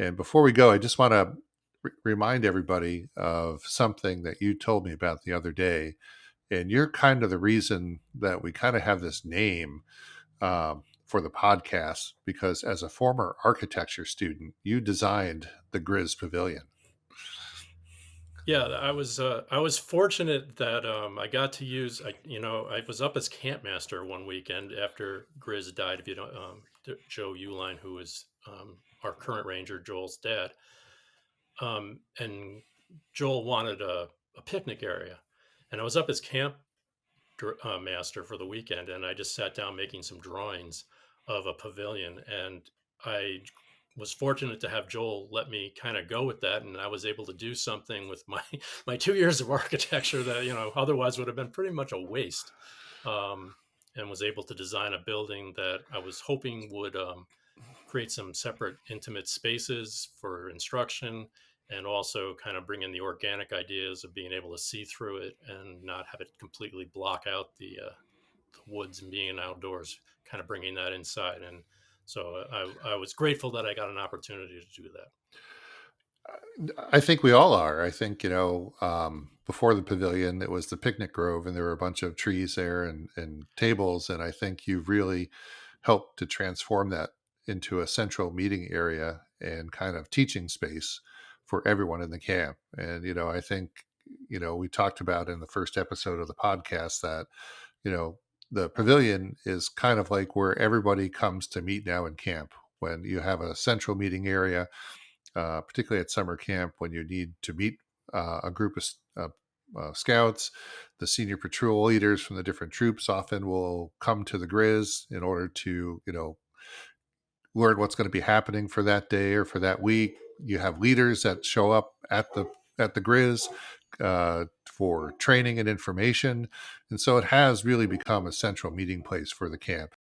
And before we go, I just want to remind everybody of something that you told me about the other day. And you're kind of the reason that we kind of have this name for the podcast, because as a former architecture student, you designed the Grizz Pavilion. Yeah, I was fortunate that I got to use I was up as camp master one weekend after Grizz died. If you don't, Joe Uline, who is our current ranger, Joel's dad, and Joel wanted a picnic area, and I was up as camp master for the weekend, and I just sat down making some drawings of a pavilion, and I was fortunate to have Joel let me kind of go with that, and I was able to do something with my my 2 years of architecture that otherwise would have been pretty much a waste. And was able to design a building that I was hoping would create some separate intimate spaces for instruction, and also kind of bring in the organic ideas of being able to see through it and not have it completely block out the woods and being outdoors, kind of bringing that inside. And so I was grateful that I got an opportunity to do that. I think we all are. I think, before the pavilion, it was the picnic grove, and there were a bunch of trees there and tables. And I think you've really helped to transform that into a central meeting area and kind of teaching space for everyone in the camp. And, I think, we talked about in the first episode of the podcast that, you know, the pavilion is kind of like where everybody comes to meet now in camp. When you have a central meeting area, particularly at summer camp, when you need to meet a group of scouts, the senior patrol leaders from the different troops often will come to the Grizz in order to, learn what's going to be happening for that day or for that week. You have leaders that show up at the Grizz for training and information, and so it has really become a central meeting place for the camp.